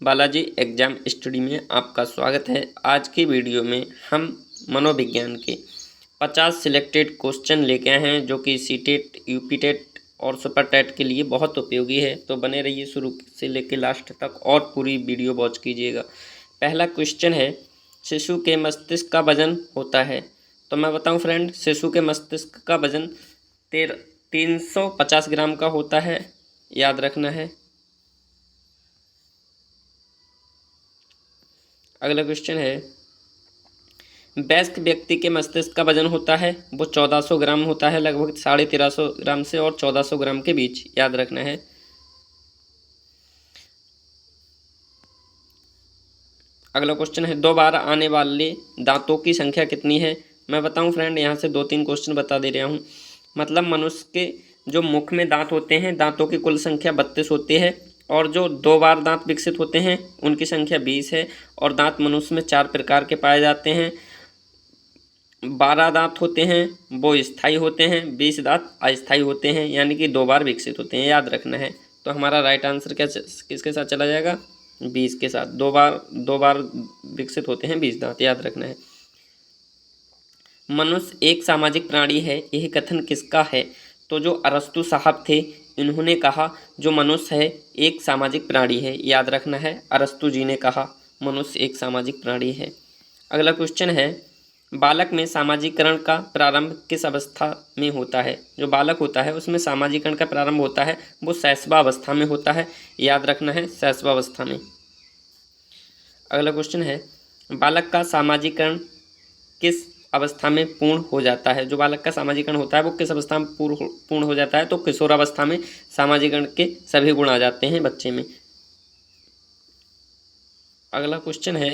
Balaji exam study में आपका स्वागत है। आज की वीडियो में हम मनोविज्ञान के 50 सिलेक्टेड क्वेश्चन लेके आए हैं जो कि सीटेट, यूपीटेट और सुपर टेट के लिए बहुत उपयोगी है। तो बने रहिए शुरू से लेके लास्ट तक और पूरी वीडियो वॉच कीजिएगा। पहला क्वेश्चन है, शिशु के मस्तिष्क का वजन होता है। तो मैं बताऊँ फ्रेंड, शिशु के मस्तिष्क का वजन 350 ग्राम का होता है, याद रखना है। अगला क्वेश्चन है, वयस्क व्यक्ति के मस्तिष्क का वजन होता है वो 1400 ग्राम होता है, लगभग 1350 ग्राम से और 1400 ग्राम के बीच, याद रखना है। अगला क्वेश्चन है, 2 बार आने वाले दांतों की संख्या कितनी है। मैं बताऊं फ्रेंड, यहाँ से 2-3 क्वेश्चन बता दे रहा हूँ। मतलब मनुष्य के जो मुख में दांत होते हैं, दांतों की कुल संख्या 32 होती है और जो 2 बार दांत विकसित होते हैं उनकी संख्या 20 है। और दांत मनुष्य में 4 प्रकार के पाए जाते हैं। 12 दांत होते हैं वो स्थायी होते हैं, 20 दांत अस्थायी होते हैं, यानी कि 2 बार विकसित होते हैं, याद रखना है। तो हमारा राइट आंसर क्या किसके साथ चला जाएगा, 20 के साथ। 2 बार विकसित होते हैं 20 दांत, याद रखना है। मनुष्य एक सामाजिक प्राणी है, यह कथन किसका है। तो जो अरस्तु साहब थे, इन्होंने कहा जो मनुष्य है एक सामाजिक प्राणी है, याद रखना है। अरस्तु जी ने कहा मनुष्य एक सामाजिक प्राणी है। अगला क्वेश्चन है, बालक में सामाजिकरण का प्रारंभ किस अवस्था में होता है। जो बालक होता है उसमें सामाजिकरण का प्रारंभ होता है वो शैशवावस्था में होता है, याद रखना है, शैशवावस्था में। अगला क्वेश्चन है, बालक का सामाजिकरण किस अवस्था में पूर्ण हो जाता है। जो बालक का सामाजिकरण होता है वो किस अवस्था में पूर्ण हो जाता है। तो किशोरावस्था में सामाजिकरण के सभी गुण आ जाते हैं बच्चे में। अगला क्वेश्चन है,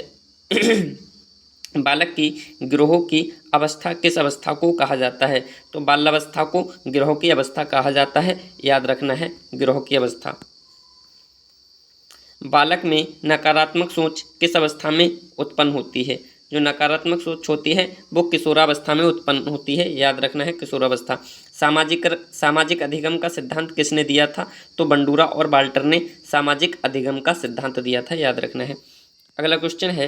बालक की गिरोह की अवस्था किस अवस्था को कहा जाता है। तो बाल्यावस्था को गिरोह की अवस्था कहा जाता है, याद रखना है, गिरोह की अवस्था। बालक में नकारात्मक सोच किस अवस्था में उत्पन्न होती है। जो नकारात्मक सोच होती है वो किशोरावस्था में उत्पन्न होती है, याद रखना है, किशोरावस्था। सामाजिक अधिगम का सिद्धांत किसने दिया था। तो बंडूरा और वाल्टर ने सामाजिक अधिगम का सिद्धांत दिया था, याद रखना है। अगला क्वेश्चन है,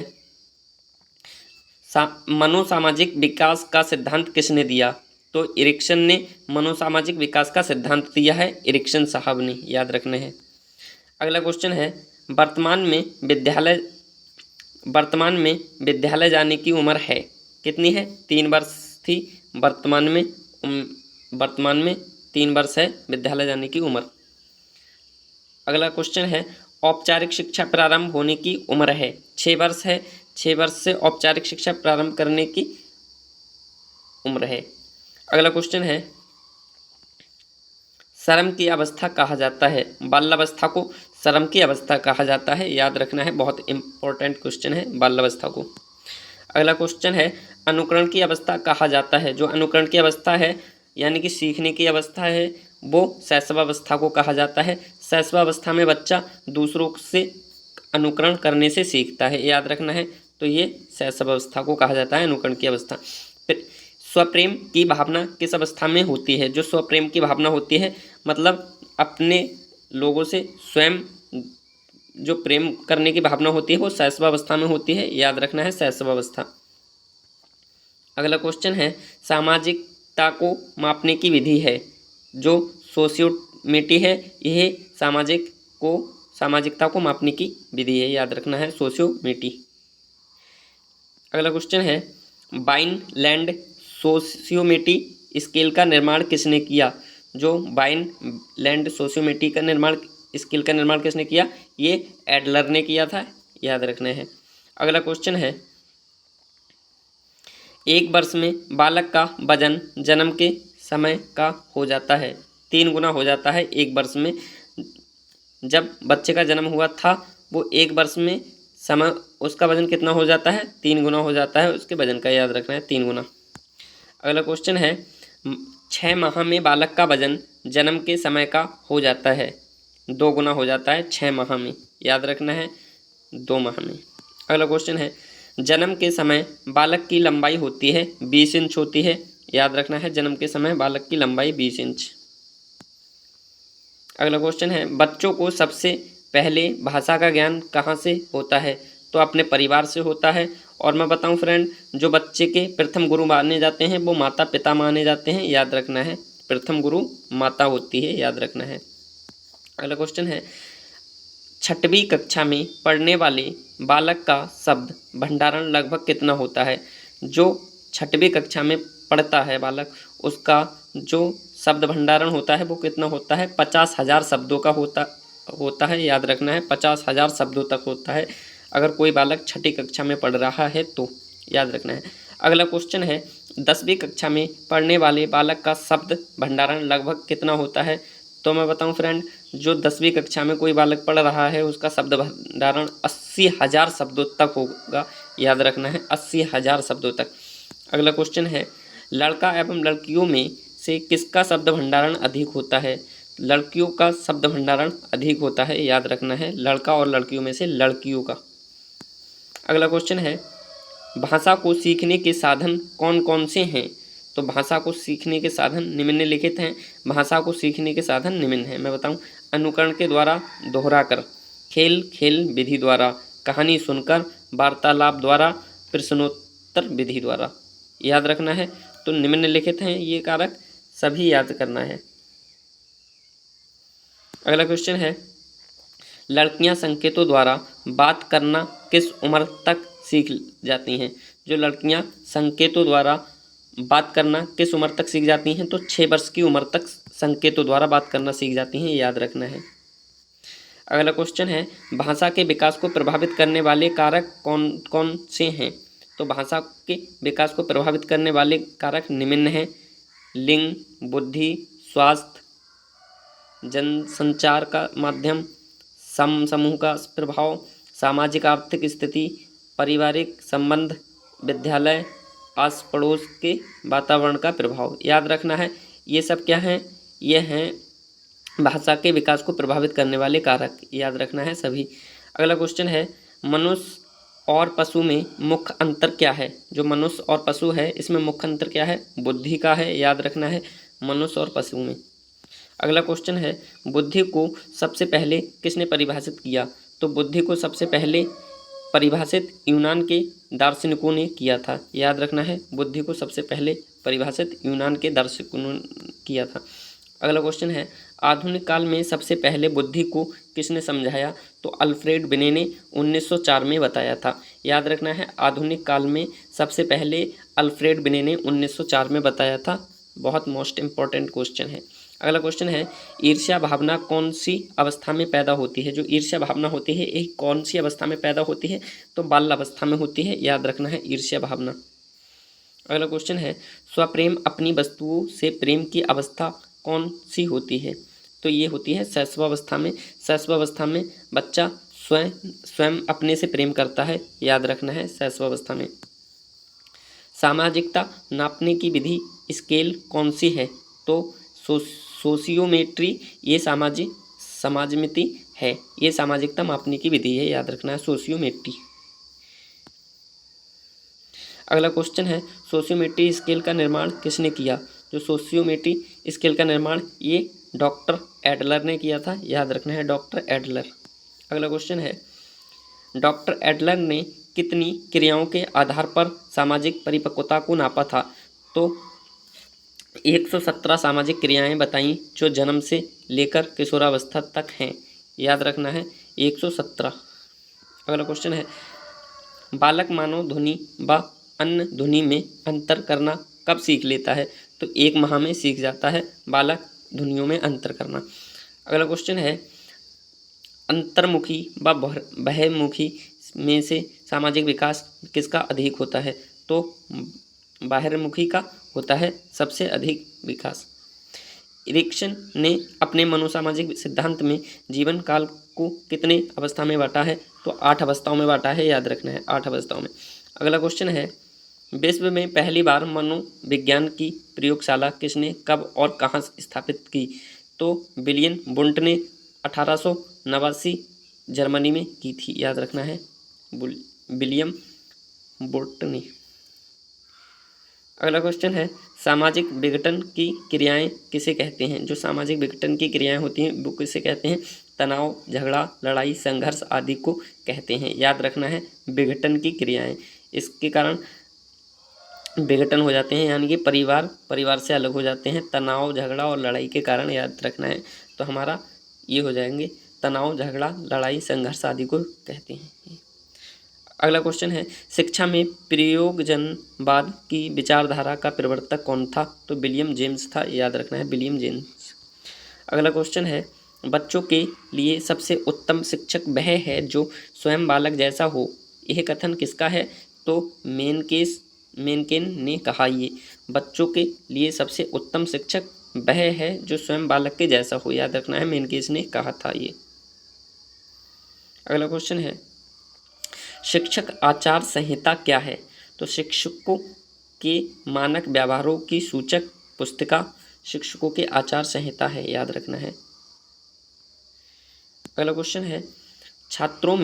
मनोसामाजिक विकास का सिद्धांत किसने दिया। तो इरिक्सन ने मनोसामाजिक विकास का सिद्धांत दिया है, इरिक्सन साहब ने, याद रखना है। अगला क्वेश्चन है, वर्तमान में विद्यालय जाने की उम्र है कितनी है। 3 वर्ष थी। वर्तमान में 3 वर्ष है विद्यालय जाने की उम्र। अगला क्वेश्चन है, औपचारिक शिक्षा प्रारंभ होने की उम्र है 6 वर्ष है। 6 वर्ष से औपचारिक शिक्षा प्रारंभ करने की उम्र है। अगला क्वेश्चन है, शर्म की अवस्था कहा जाता है। बाल्यावस्था को शर्म की अवस्था कहा जाता है, याद रखना है, बहुत इंपॉर्टेंट क्वेश्चन है बाल्यावस्था को। अगला क्वेश्चन है, अनुकरण की अवस्था कहा जाता है। जो अनुकरण की अवस्था है यानी कि सीखने की अवस्था है वो शैशवावस्था को कहा जाता है। शैशवावस्था में बच्चा दूसरों से अनुकरण करने से सीखता है, याद रखना है। तो ये शैशवावस्था को कहा जाता है, अनुकरण की अवस्था। फिर स्वप्रेम की भावना किस अवस्था में होती है। जो स्वप्रेम की भावना होती है मतलब अपने लोगों से स्वयं जो प्रेम करने की भावना होती है वो शैशवावस्था में होती है, याद रखना है, शैशवावस्था। अगला क्वेश्चन है, सामाजिकता को मापने की विधि है। जो सोशियोमेट्री है यह सामाजिकता को मापने की विधि है, याद रखना है, सोशियोमेट्री। अगला क्वेश्चन है, वाइनलैंड सोशियोमेट्री स्केल का निर्माण किसने किया। जो वाइनलैंड सोशियोमेट्री का निर्माण स्केल का निर्माण किसने किया, ये एडलर ने किया था, याद रखना है। अगला क्वेश्चन है, 1 वर्ष में बालक का वजन जन्म के समय का हो जाता है 3 गुना हो जाता है 1 वर्ष में। जब बच्चे का जन्म हुआ था वो 1 वर्ष में समय उसका वजन कितना हो जाता है, 3 गुना हो जाता है उसके वजन का, याद रखना है, 3 गुना। अगला क्वेश्चन है, 6 माह में बालक का वजन जन्म के समय का हो जाता है 2 गुना हो जाता है 6 माह में, याद रखना है, 2 माह में। अगला क्वेश्चन है, जन्म के समय बालक की लंबाई होती है 20 इंच होती है, याद रखना है, जन्म के समय बालक की लंबाई 20 इंच। अगला क्वेश्चन है, बच्चों को सबसे पहले भाषा का ज्ञान कहाँ से होता है? तो अपने परिवार से होता है। और मैं बताऊं फ्रेंड, जो बच्चे के प्रथम गुरु माने जाते हैं वो माता पिता माने जाते हैं, याद रखना है। प्रथम गुरु माता होती है, याद रखना है। अगला क्वेश्चन है, छठवीं कक्षा में पढ़ने वाले बालक का शब्द भंडारण लगभग कितना होता है? जो छठवीं कक्षा में पढ़ता है बालक, उसका जो शब्द भंडारण होता है वो कितना होता है? 50,000 शब्दों का होता है, याद रखना है। 50,000 शब्दों तक होता है अगर कोई बालक छठी कक्षा में पढ़ रहा है तो, याद रखना है। अगला क्वेश्चन है, 10वीं कक्षा में पढ़ने वाले बालक का शब्द भंडारण लगभग कितना होता है? तो मैं बताऊं फ्रेंड, जो 10वीं कक्षा में कोई बालक पढ़ रहा है उसका शब्द भंडारण 80,000 शब्दों तक होगा, याद रखना है। 80,000 शब्दों तक। अगला क्वेश्चन है, लड़का एवं लड़कियों में से किसका शब्द भंडारण अधिक होता है? लड़कियों का शब्द भंडारण अधिक होता है, याद रखना है। लड़का और लड़कियों में से लड़कियों का। अगला क्वेश्चन है, भाषा को सीखने के साधन कौन कौन से हैं? तो भाषा को सीखने के साधन निम्नलिखित हैं। भाषा को सीखने के साधन निम्न हैं, मैं बताऊं। अनुकरण के द्वारा, दोहराकर, खेल खेल विधि द्वारा, कहानी सुनकर, वार्तालाप द्वारा, प्रश्नोत्तर विधि द्वारा, याद रखना है। तो निम्नलिखित हैं ये कारक, सभी याद करना है। अगला क्वेश्चन है, लड़कियां संकेतों द्वारा बात करना किस उम्र तक सीख जाती हैं? जो लड़कियां संकेतों द्वारा बात करना किस उम्र तक सीख जाती हैं? तो 6 वर्ष की उम्र तक संकेतों द्वारा बात करना सीख जाती हैं, याद रखना है। अगला क्वेश्चन है, भाषा के विकास को प्रभावित करने वाले कारक कौन कौन से हैं? तो भाषा के विकास को प्रभावित करने वाले कारक निम्न हैं। लिंग, बुद्धि, स्वास्थ्य, जनसंचार का माध्यम, समूह का प्रभाव, सामाजिक आर्थिक स्थिति, पारिवारिक संबंध, विद्यालय, आस पड़ोस के वातावरण का प्रभाव, याद रखना है। ये सब क्या हैं? ये हैं भाषा के विकास को प्रभावित करने वाले कारक, याद रखना है सभी। अगला क्वेश्चन है, मनुष्य और पशु में मुख्य अंतर क्या है? जो मनुष्य और पशु है इसमें मुख्य अंतर क्या है? बुद्धि का है, याद रखना है, मनुष्य और पशु में। अगला क्वेश्चन है, बुद्धि को सबसे पहले किसने परिभाषित किया? तो बुद्धि को सबसे पहले परिभाषित यूनान के दार्शनिकों ने किया था, याद रखना है। बुद्धि को सबसे पहले परिभाषित यूनान के दार्शनिकों ने किया था। अगला क्वेश्चन है, आधुनिक काल में सबसे पहले बुद्धि को किसने समझाया? तो अल्फ्रेड बिने ने 1904 में बताया था, याद रखना है। आधुनिक काल में सबसे पहले अल्फ्रेड बिने ने 1904 में बताया था। बहुत मोस्ट इम्पॉर्टेंट क्वेश्चन है। अगला क्वेश्चन है, ईर्ष्या भावना कौन सी अवस्था में पैदा होती है? जो ईर्ष्या भावना होती है एक कौन सी अवस्था में पैदा होती है? तो बाल अवस्था में होती है, याद रखना है, ईर्ष्या भावना। अगला क्वेश्चन है, स्वप्रेम अपनी वस्तुओं से प्रेम की अवस्था कौन सी होती है? तो ये होती है शैशवावस्था में। शैशवावस्था में बच्चा स्वयं अपने से प्रेम करता है, याद रखना है, शैशवावस्था में। सामाजिकता नापने की विधि स्केल कौन सी है? तो सोशियोमेट्री, ये समाजमिति है, ये सामाजिकता मापने की विधि है, याद रखना है, सोशियोमेट्री। अगला क्वेश्चन है, सोशियोमेट्री स्केल का निर्माण किसने किया? जो सोशियोमेट्री स्केल का निर्माण ये डॉक्टर एडलर ने किया था, याद रखना है, डॉक्टर एडलर। अगला क्वेश्चन है, डॉक्टर एडलर ने कितनी क्रियाओं के आधार पर सामाजिक परिपक्वता को नापा था? तो 117 सामाजिक क्रियाएं बताई जो जन्म से लेकर किशोरावस्था तक हैं, याद रखना है, 117। अगला क्वेश्चन है, बालक मानव ध्वनि व अन्य ध्वनि में अंतर करना कब सीख लेता है? तो 1 माह में सीख जाता है बालक ध्वनियों में अंतर करना। अगला क्वेश्चन है, अंतर्मुखी व बहिर्मुखी में से सामाजिक विकास किसका अधिक होता है? तो बाहिर्मुखी का होता है सबसे अधिक विकास। इरिक्सन ने अपने मनोसामाजिक सिद्धांत में जीवन काल को कितने अवस्था में बांटा है? तो 8 अवस्थाओं में बांटा है, याद रखना है, 8 अवस्थाओं में। अगला क्वेश्चन है, विश्व में पहली बार मनोविज्ञान की प्रयोगशाला किसने, कब और कहाँ स्थापित की? तो विलियम वुंट ने 1889 जर्मनी में की थी, याद रखना है, विलियम वुंट ने। अगला क्वेश्चन है सामाजिक विघटन की क्रियाएं किसे कहते हैं। जो सामाजिक विघटन की क्रियाएं होती हैं वो किसे कहते हैं। तनाव, झगड़ा, लड़ाई, संघर्ष आदि को कहते हैं। याद रखना है विघटन की क्रियाएं, इसके कारण विघटन हो जाते हैं, यानी कि परिवार से अलग हो जाते हैं। तनाव, झगड़ा और लड़ाई के कारण याद रखना है, तो हमारा ये हो जाएंगे तनाव, झगड़ा, लड़ाई, संघर्ष आदि को कहते हैं। अगला क्वेश्चन है शिक्षा में प्रयोजनवाद की विचारधारा का प्रवर्तक कौन था। तो विलियम जेम्स था, याद रखना है विलियम जेम्स। अगला क्वेश्चन है बच्चों के लिए सबसे उत्तम शिक्षक वह है जो स्वयं बालक जैसा हो। यह कथन किसका है। तो मेनकेन ने कहा। ये बच्चों के लिए सबसे उत्तम शिक्षक वह है जो स्वयं बालक के जैसा हो, याद रखना है मेनकेन ने कहा था ये। अगला क्वेश्चन है शिक्षक आचार संहिता क्या है। तो शिक्षकों के मानक व्यवहारों की सूचक पुस्तिका शिक्षकों के आचार संहिता है, याद रखना है। अगला क्वेश्चन है छात्रों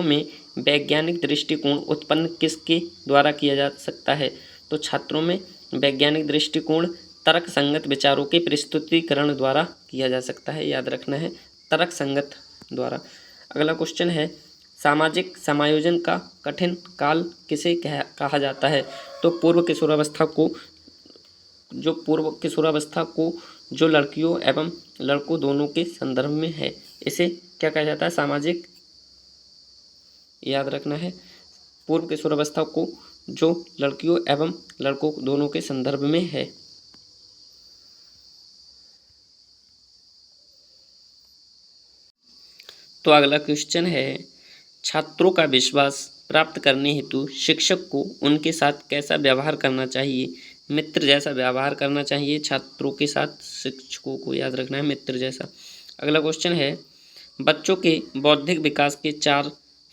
में वैज्ञानिक दृष्टिकोण उत्पन्न किसके द्वारा किया जा सकता है। तो छात्रों में वैज्ञानिक दृष्टिकोण तर्क संगत विचारों के प्रस्तुतिकरण द्वारा किया जा सकता है, याद रखना है तर्क संगत द्वारा। अगला क्वेश्चन है सामाजिक समायोजन का कठिन काल किसे कहा जाता है। तो पूर्व किशोरावस्था को जो लड़कियों एवं लड़कों दोनों के संदर्भ में है, इसे क्या कहा जाता है सामाजिक, याद रखना है पूर्व किशोरावस्था को जो लड़कियों एवं लड़कों दोनों के संदर्भ में है। तो अगला क्वेश्चन है छात्रों का विश्वास प्राप्त करने हेतु शिक्षक को उनके साथ कैसा व्यवहार करना चाहिए। मित्र जैसा व्यवहार करना चाहिए छात्रों के साथ शिक्षकों को, याद रखना है मित्र जैसा। अगला क्वेश्चन है बच्चों के बौद्धिक विकास के 4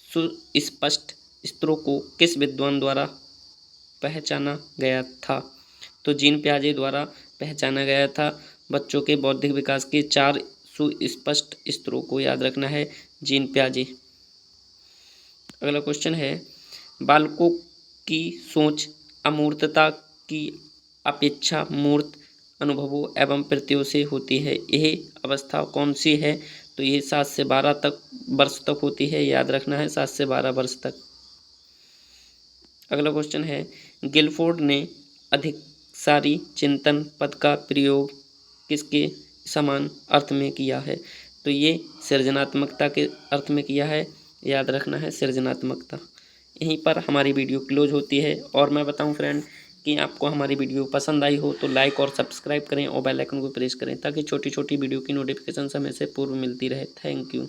सुस्पष्ट स्तरों को किस विद्वान द्वारा पहचाना गया था। तो जीन पियाजे द्वारा पहचाना गया था बच्चों के बौद्धिक विकास के 4 सुस्पष्ट स्तरों को, याद रखना है जीन पियाजे। अगला क्वेश्चन है बालकों की सोच अमूर्तता की अपेक्षा मूर्त अनुभवों एवं प्रत्ययों से होती है। यह अवस्था कौन सी है। तो ये 7 से 12 वर्ष तक होती है, याद रखना है 7 से 12 वर्ष तक। अगला क्वेश्चन है गिलफोर्ड ने अधिकसारी चिंतन पद का प्रयोग किसके समान अर्थ में किया है। तो ये सृजनात्मकता के अर्थ में किया है, याद रखना है सृजनात्मकता। यहीं पर हमारी वीडियो क्लोज होती है। और मैं बताऊं फ्रेंड कि आपको हमारी वीडियो पसंद आई हो तो लाइक और सब्सक्राइब करें और बेल आइकन को प्रेस करें ताकि छोटी छोटी वीडियो की नोटिफिकेशन समय से पूर्व मिलती रहे। Thank you.